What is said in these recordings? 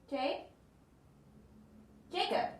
Jake? Jacob?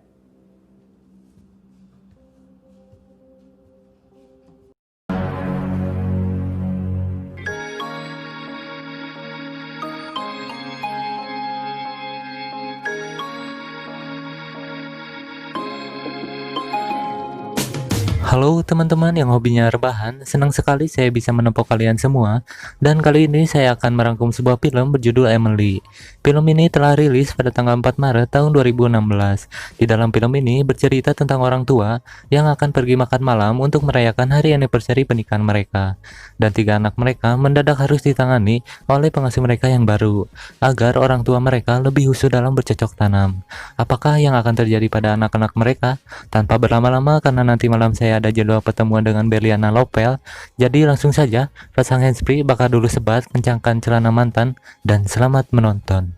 Halo teman-teman yang hobinya rebahan, senang sekali saya bisa menemui kalian semua. Dan kali ini saya akan merangkum sebuah film berjudul Emily. Film ini telah rilis pada tanggal 4 Maret tahun 2016. Di dalam film ini bercerita tentang orang tua yang akan pergi makan malam untuk merayakan hari anniversary pernikahan mereka. Dan 3 anak mereka mendadak harus ditangani oleh pengasuh mereka yang baru, agar orang tua mereka lebih husu dalam bercocok tanam. Apakah yang akan terjadi pada anak-anak mereka? Tanpa berlama-lama, karena nanti malam saya ada jadwal pertemuan dengan Berliana Lopel, jadi langsung saja pasang handsfree, bakar dulu sebat, kencangkan celana mantan, dan selamat menonton.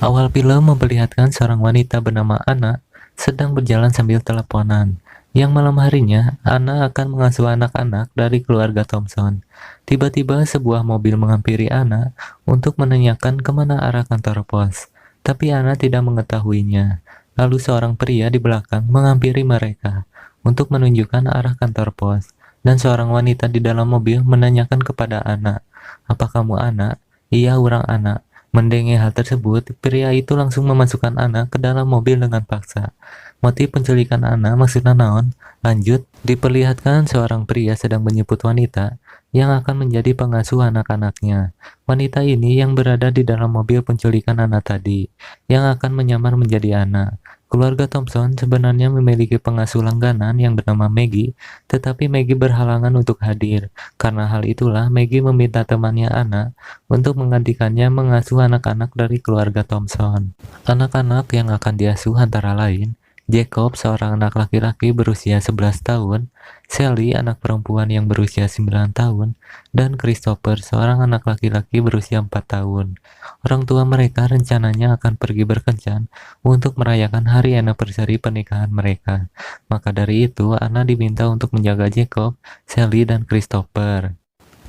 Awal film memperlihatkan seorang wanita bernama Anna sedang berjalan sambil teleponan. Yang malam harinya, Anna akan mengasuh anak-anak dari keluarga Thompson. Tiba-tiba sebuah mobil menghampiri Anna untuk menanyakan kemana arah kantor pos. Tapi Anna tidak mengetahuinya. Lalu seorang pria di belakang menghampiri mereka untuk menunjukkan arah kantor pos. Dan seorang wanita di dalam mobil menanyakan kepada Anna, "Apa kamu Anna?" "Iya, urang Anna." Mendengar hal tersebut, pria itu langsung memasukkan Anna ke dalam mobil dengan paksa. Motif penculikan Anna maksudnya naon? Lanjut, diperlihatkan seorang pria sedang menjemput wanita yang akan menjadi pengasuh anak-anaknya. Wanita ini yang berada di dalam mobil penculikan Anna tadi, yang akan menyamar menjadi Anna. Keluarga Thompson sebenarnya memiliki pengasuh langganan yang bernama Maggie, tetapi Maggie berhalangan untuk hadir. Karena hal itulah, Maggie meminta temannya Anna untuk menggantikannya mengasuh anak-anak dari keluarga Thompson. Anak-anak yang akan diasuh antara lain Jacob, seorang anak laki-laki berusia 11 tahun, Sally, anak perempuan yang berusia 9 tahun, dan Christopher, seorang anak laki-laki berusia 4 tahun. Orang tua mereka rencananya akan pergi berkencan untuk merayakan hari anniversary pernikahan mereka. Maka dari itu, Anna diminta untuk menjaga Jacob, Sally, dan Christopher.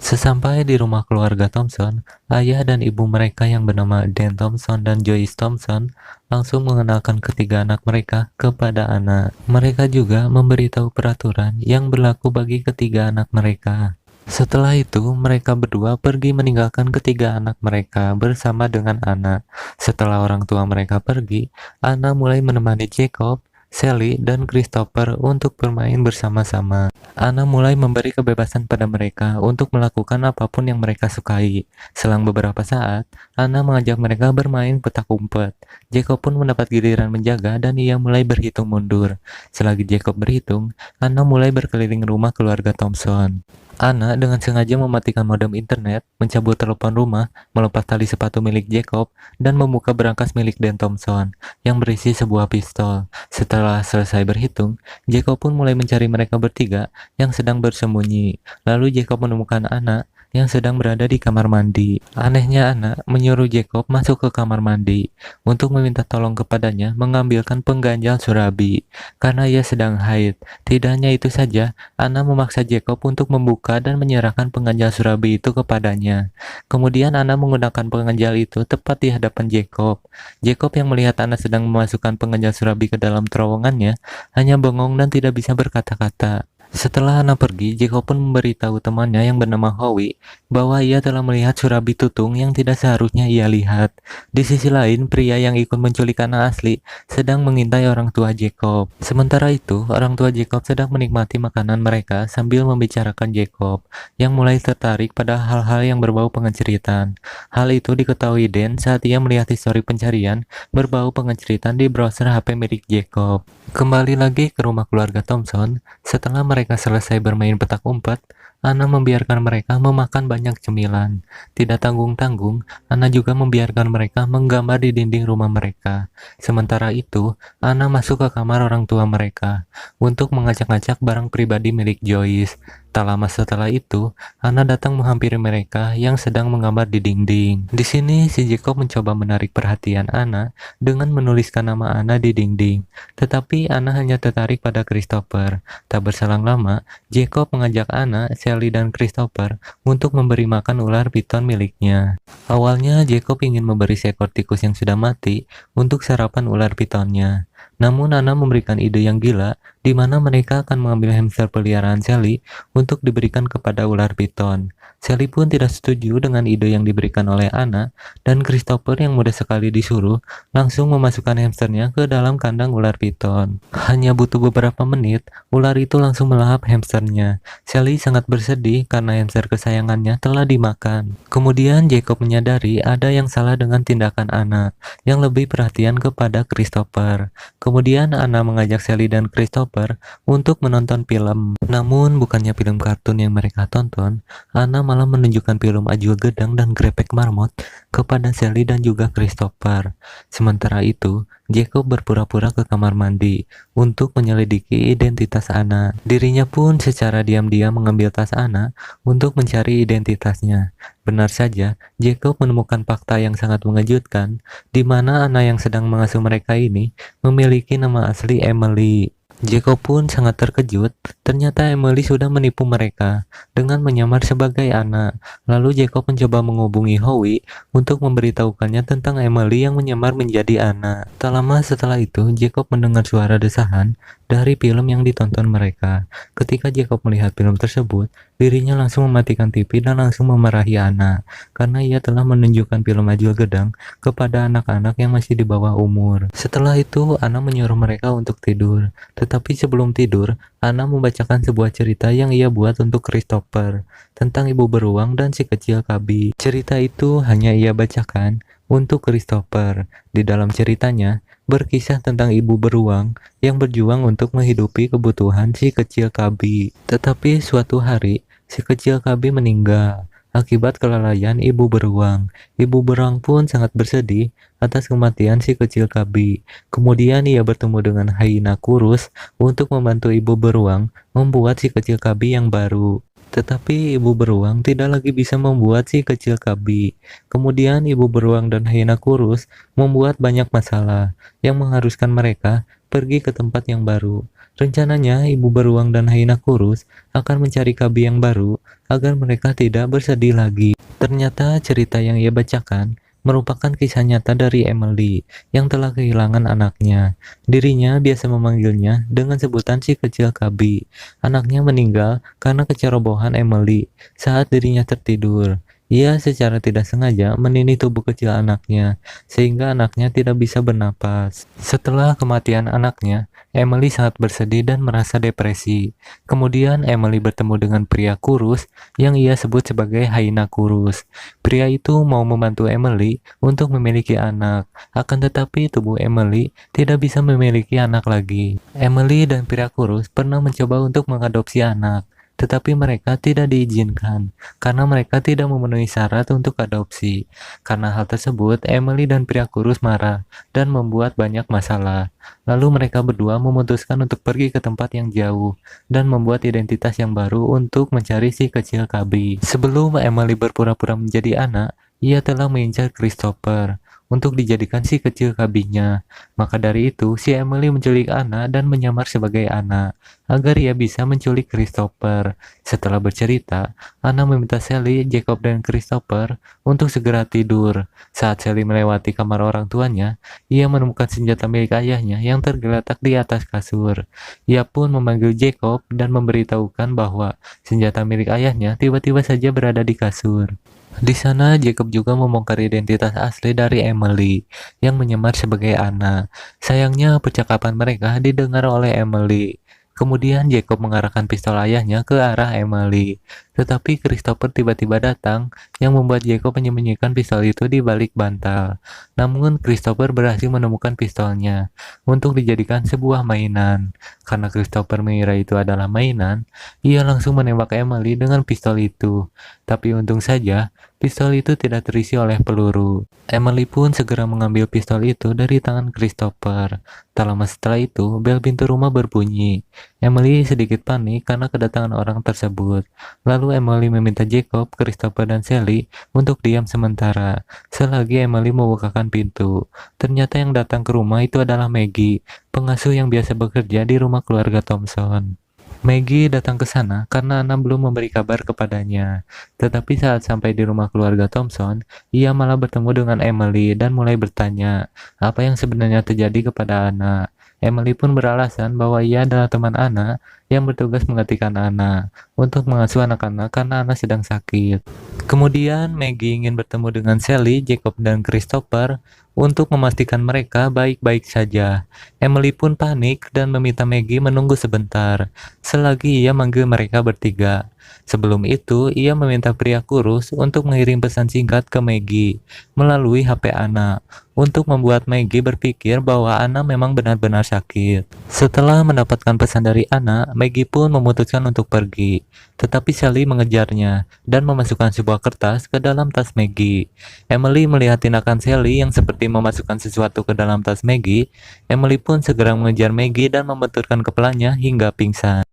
Sesampai di rumah keluarga Thompson, ayah dan ibu mereka yang bernama Dan Thompson dan Joyce Thompson langsung mengenalkan ketiga anak mereka kepada Anna. Mereka juga memberitahu peraturan yang berlaku bagi ketiga anak mereka. Setelah itu, mereka berdua pergi meninggalkan ketiga anak mereka bersama dengan Anna. Setelah orang tua mereka pergi, Anna mulai menemani Jacob, Sally, dan Christopher untuk bermain bersama-sama. Anna mulai memberi kebebasan pada mereka untuk melakukan apapun yang mereka sukai. Selang beberapa saat, Anna mengajak mereka bermain petak umpet. Jacob pun mendapat giliran menjaga dan ia mulai berhitung mundur. Selagi Jacob berhitung, Anna mulai berkeliling rumah keluarga Thompson. Anna dengan sengaja mematikan modem internet, mencabut telepon rumah, melepas tali sepatu milik Jacob, dan membuka berangkas milik Dan Thompson yang berisi sebuah pistol. Setelah selesai berhitung, Jacob pun mulai mencari mereka bertiga yang sedang bersembunyi. Lalu Jacob menemukan Anna yang sedang berada di kamar mandi. Anehnya, Anna menyuruh Jacob masuk ke kamar mandi untuk meminta tolong kepadanya mengambilkan pengganjal surabi karena ia sedang haid. Tidak hanya itu saja, Anna memaksa Jacob untuk membuka dan menyerahkan pengganjal surabi itu kepadanya. Kemudian Anna menggunakan pengganjal itu tepat di hadapan Jacob. Jacob yang melihat Anna sedang memasukkan pengganjal surabi ke dalam terowongannya hanya bengong dan tidak bisa berkata-kata. Setelah Anna pergi, Jacob pun memberitahu temannya yang bernama Howie bahwa ia telah melihat surabi tutung yang tidak seharusnya ia lihat. Di sisi lain, pria yang ikut menculik Anna asli sedang mengintai orang tua Jacob. Sementara itu, orang tua Jacob sedang menikmati makanan mereka sambil membicarakan Jacob yang mulai tertarik pada hal-hal yang berbau pengeceritan. Hal itu diketahui Dan saat ia melihat histori pencarian berbau pengeceritan di browser HP milik Jacob. Kembali lagi ke rumah keluarga Thompson, setelah mereka selesai bermain petak umpet, Anna membiarkan mereka memakan banyak cemilan. Tidak tanggung-tanggung, Anna juga membiarkan mereka menggambar di dinding rumah mereka. Sementara itu, Anna masuk ke kamar orang tua mereka untuk mengacak-acak barang pribadi milik Joyce. Tak lama setelah itu, Anna datang menghampiri mereka yang sedang menggambar di dinding. Di sini, si Jacob mencoba menarik perhatian Anna dengan menuliskan nama Anna di dinding. Tetapi Anna hanya tertarik pada Christopher. Tak berselang lama, Jacob mengajak Anna, Sally, dan Christopher untuk memberi makan ular piton miliknya. Awalnya, Jacob ingin memberi seekor tikus yang sudah mati untuk sarapan ular pitonnya. Namun Anna memberikan ide yang gila, di mana mereka akan mengambil hamster peliharaan Sally untuk diberikan kepada ular piton. Sally pun tidak setuju dengan ide yang diberikan oleh Anna, dan Christopher yang mudah sekali disuruh langsung memasukkan hamsternya ke dalam kandang ular piton. Hanya butuh beberapa menit, ular itu langsung melahap hamsternya. Sally sangat bersedih karena hamster kesayangannya telah dimakan. Kemudian Jacob menyadari ada yang salah dengan tindakan Anna, yang lebih perhatian kepada Christopher. Kemudian Anna mengajak Sally dan Christopher untuk menonton film. Namun bukannya film kartun yang mereka tonton, Anna malah menunjukkan film Ajwa Gedang dan Grepek Marmot kepada Sally dan juga Christopher. Sementara itu, Jacob berpura-pura ke kamar mandi untuk menyelidiki identitas Anna. Dirinya pun secara diam-diam mengambil tas Anna untuk mencari identitasnya. Benar saja, Jacob menemukan fakta yang sangat mengejutkan, di mana Anna yang sedang mengasuh mereka ini memiliki nama asli Emily. Jacob pun sangat terkejut, ternyata Emily sudah menipu mereka dengan menyamar sebagai Anna. Lalu Jacob mencoba menghubungi Howie untuk memberitahukannya tentang Emily yang menyamar menjadi Anna. Tak lama setelah itu, Jacob mendengar suara desahan dari film yang ditonton mereka. Ketika Jacob melihat film tersebut, dirinya langsung mematikan TV dan langsung memarahi Anna, karena ia telah menunjukkan film Ajwa Gedang kepada anak-anak yang masih di bawah umur. Setelah itu, Anna menyuruh mereka untuk tidur. Tetapi sebelum tidur, Anna membacakan sebuah cerita yang ia buat untuk Christopher tentang ibu beruang dan si kecil Kabi. Cerita itu hanya ia bacakan untuk Christopher. Di dalam ceritanya, berkisah tentang ibu beruang yang berjuang untuk menghidupi kebutuhan si kecil Kabi. Tetapi suatu hari, si kecil Kabi meninggal akibat kelalaian ibu beruang. Ibu beruang pun sangat bersedih atas kematian si kecil Kabi. Kemudian ia bertemu dengan hyena kurus untuk membantu ibu beruang membuat si kecil Kabi yang baru. Tetapi ibu beruang tidak lagi bisa membuat si kecil Kabi. Kemudian ibu beruang dan hyena kurus membuat banyak masalah yang mengharuskan mereka pergi ke tempat yang baru. Rencananya ibu beruang dan hyena kurus akan mencari Kabi yang baru agar mereka tidak bersedih lagi. Ternyata cerita yang ia bacakan merupakan kisah nyata dari Emily yang telah kehilangan anaknya. Dirinya biasa memanggilnya dengan sebutan si kecil Kabi. Anaknya meninggal karena kecerobohan Emily saat dirinya tertidur. Ia secara tidak sengaja menini tubuh kecil anaknya, sehingga anaknya tidak bisa bernapas. Setelah kematian anaknya, Emily sangat bersedih dan merasa depresi. Kemudian Emily bertemu dengan pria kurus yang ia sebut sebagai hyena kurus. Pria itu mau membantu Emily untuk memiliki anak, akan tetapi tubuh Emily tidak bisa memiliki anak lagi. Emily dan pria kurus pernah mencoba untuk mengadopsi anak, tetapi mereka tidak diizinkan karena mereka tidak memenuhi syarat untuk adopsi. Karena hal tersebut, Emily dan pria kurus marah dan membuat banyak masalah. Lalu mereka berdua memutuskan untuk pergi ke tempat yang jauh dan membuat identitas yang baru untuk mencari si kecil Kabi. Sebelum Emily berpura-pura menjadi anak, ia telah mengincar Christopher untuk dijadikan si kecil Kabinya. Maka dari itu, si Emily menculik Anna dan menyamar sebagai Anna agar ia bisa menculik Christopher. Setelah bercerita, Anna meminta Sally, Jacob, dan Christopher untuk segera tidur. Saat Sally melewati kamar orang tuanya, ia menemukan senjata milik ayahnya yang tergeletak di atas kasur. Ia pun memanggil Jacob dan memberitahukan bahwa senjata milik ayahnya tiba-tiba saja berada di kasur. Di sana, Jacob juga membongkar identitas asli dari Emily yang menyamar sebagai Anna. Sayangnya, percakapan mereka didengar oleh Emily. Kemudian Jacob mengarahkan pistol ayahnya ke arah Emily. Tetapi Christopher tiba-tiba datang yang membuat Jacob menyembunyikan pistol itu di balik bantal. Namun Christopher berhasil menemukan pistolnya untuk dijadikan sebuah mainan. Karena Christopher mengira itu adalah mainan, ia langsung menembak Emily dengan pistol itu. Tapi untung saja, Pistol itu tidak terisi oleh peluru. Emily pun segera mengambil pistol itu dari tangan Christopher. Tak lama setelah itu, bel pintu rumah berbunyi. Emily sedikit panik karena kedatangan orang tersebut. Lalu Emily meminta Jacob, Christopher, dan Sally untuk diam sementara, selagi Emily membukakan pintu. Ternyata yang datang ke rumah itu adalah Maggie, pengasuh yang biasa bekerja di rumah keluarga Thompson. Maggie datang ke sana karena Anna belum memberi kabar kepadanya. Tetapi saat sampai di rumah keluarga Thompson, ia malah bertemu dengan Emily dan mulai bertanya apa yang sebenarnya terjadi kepada Anna. Emily pun beralasan bahwa ia adalah teman Anna yang bertugas menggantikan Anna untuk mengasuh anak-anak karena Anna sedang sakit. Kemudian Maggie ingin bertemu dengan Sally, Jacob, dan Christopher untuk memastikan mereka baik-baik saja. Emily pun panik dan meminta Maggie menunggu sebentar, selagi ia manggil mereka bertiga. Sebelum itu, ia meminta pria kurus untuk mengirim pesan singkat ke Maggie melalui HP Anna, untuk membuat Maggie berpikir bahwa Anna memang benar-benar sakit. Setelah mendapatkan pesan dari Anna, Maggie pun memutuskan untuk pergi. Tetapi Sally mengejarnya dan memasukkan sebuah kertas ke dalam tas Maggie. Emily melihat tindakan Sally yang seperti memasukkan sesuatu ke dalam tas Maggie. Emily pun segera mengejar Maggie dan membenturkan kepalanya hingga pingsan.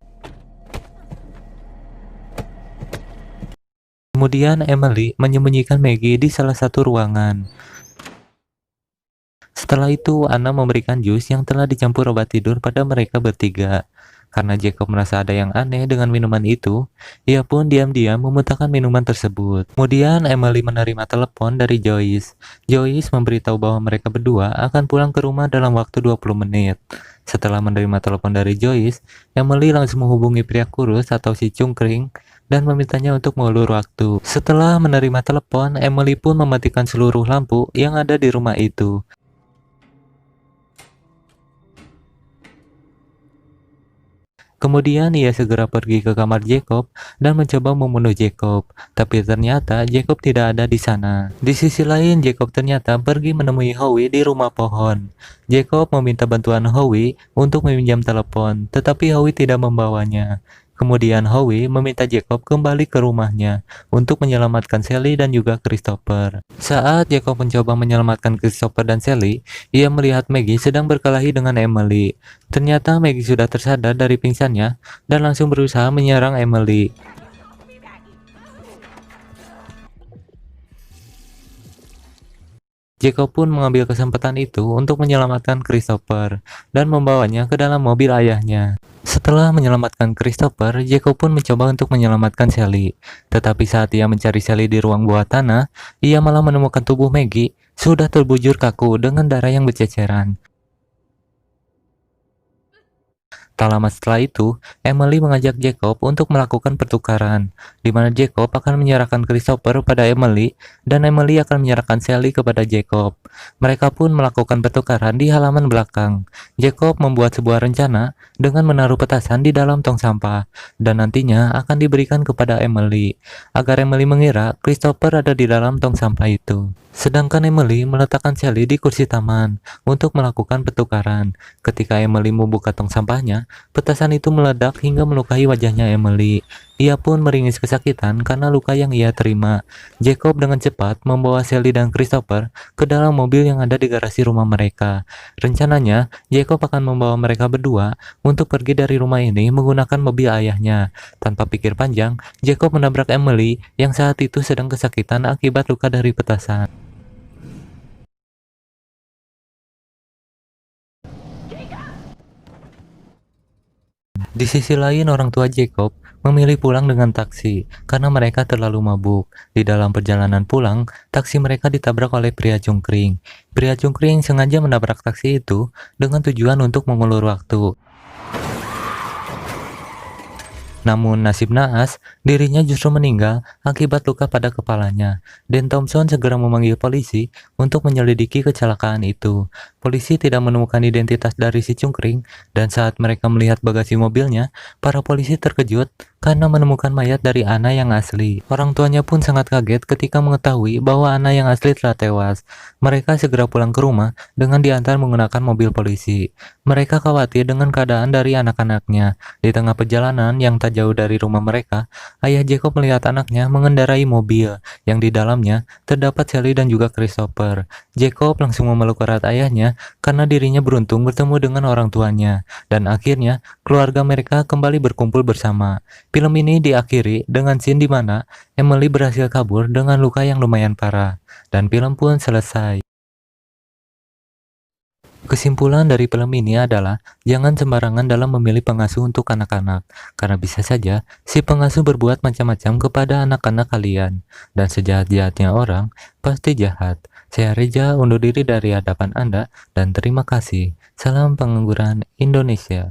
Kemudian Emily menyembunyikan Maggie di salah satu ruangan. Setelah itu, Anna memberikan jus yang telah dicampur obat tidur pada mereka bertiga. Karena Jacob merasa ada yang aneh dengan minuman itu, ia pun diam-diam memuntahkan minuman tersebut. Kemudian Emily menerima telepon dari Joyce. Joyce memberitahu bahwa mereka berdua akan pulang ke rumah dalam waktu 20 menit. Setelah menerima telepon dari Joyce, Emily langsung menghubungi pria kurus atau si cungkring dan memintanya untuk mengulur waktu. Setelah menerima telepon, Emily pun mematikan seluruh lampu yang ada di rumah itu. Kemudian ia segera pergi ke kamar Jacob dan mencoba membunuh Jacob, tapi ternyata Jacob tidak ada di sana. Di sisi lain, Jacob ternyata pergi menemui Howie di rumah pohon. Jacob meminta bantuan Howie untuk meminjam telepon, tetapi Howie tidak membawanya. Kemudian Howie meminta Jacob kembali ke rumahnya untuk menyelamatkan Sally dan juga Christopher. Saat Jacob mencoba menyelamatkan Christopher dan Sally, ia melihat Maggie sedang berkelahi dengan Emily. Ternyata Maggie sudah tersadar dari pingsannya dan langsung berusaha menyerang Emily. Jacob pun mengambil kesempatan itu untuk menyelamatkan Christopher dan membawanya ke dalam mobil ayahnya. Setelah menyelamatkan Christopher, Jacob pun mencoba untuk menyelamatkan Sally. Tetapi saat ia mencari Sally di ruang bawah tanah, ia malah menemukan tubuh Maggie sudah terbujur kaku dengan darah yang berceceran. Tak lama setelah itu, Emily mengajak Jacob untuk melakukan pertukaran, di mana Jacob akan menyerahkan Christopher pada Emily, dan Emily akan menyerahkan Sally kepada Jacob. Mereka pun melakukan pertukaran di halaman belakang. Jacob membuat sebuah rencana dengan menaruh petasan di dalam tong sampah, dan nantinya akan diberikan kepada Emily, agar Emily mengira Christopher ada di dalam tong sampah itu. Sedangkan Emily meletakkan Sally di kursi taman untuk melakukan pertukaran. Ketika Emily membuka tong sampahnya, petasan itu meledak hingga melukai wajahnya Emily. Ia pun meringis kesakitan karena luka yang ia terima. Jacob dengan cepat membawa Sally dan Christopher ke dalam mobil yang ada di garasi rumah mereka. Rencananya, Jacob akan membawa mereka berdua untuk pergi dari rumah ini menggunakan mobil ayahnya. Tanpa pikir panjang, Jacob menabrak Emily yang saat itu sedang kesakitan akibat luka dari petasan. Di sisi lain, orang tua Jacob memilih pulang dengan taksi karena mereka terlalu mabuk. Di dalam perjalanan pulang, taksi mereka ditabrak oleh pria cungkring. Pria cungkring sengaja menabrak taksi itu dengan tujuan untuk mengulur waktu. Namun nasib naas, dirinya justru meninggal akibat luka pada kepalanya. Dan Thompson segera memanggil polisi untuk menyelidiki kecelakaan itu. Polisi tidak menemukan identitas dari si cungkring, dan saat mereka melihat bagasi mobilnya, para polisi terkejut karena menemukan mayat dari Anna yang asli. Orang tuanya pun sangat kaget ketika mengetahui bahwa Anna yang asli telah tewas. Mereka segera pulang ke rumah dengan diantar menggunakan mobil polisi. Mereka khawatir dengan keadaan dari anak-anaknya. Di tengah perjalanan yang tak jauh dari rumah mereka, ayah Jacob melihat anaknya mengendarai mobil yang di dalamnya terdapat Sally dan juga Christopher. Jacob langsung memeluk erat ayahnya karena dirinya beruntung bertemu dengan orang tuanya. Dan akhirnya, keluarga mereka kembali berkumpul bersama. Film ini diakhiri dengan scene di mana Emily berhasil kabur dengan luka yang lumayan parah, dan film pun selesai. Kesimpulan dari film ini adalah jangan sembarangan dalam memilih pengasuh untuk anak-anak, karena bisa saja si pengasuh berbuat macam-macam kepada anak-anak kalian, dan sejahat-jahatnya orang pasti jahat. Saya Reza undur diri dari hadapan Anda, dan terima kasih. Salam pengangguran Indonesia.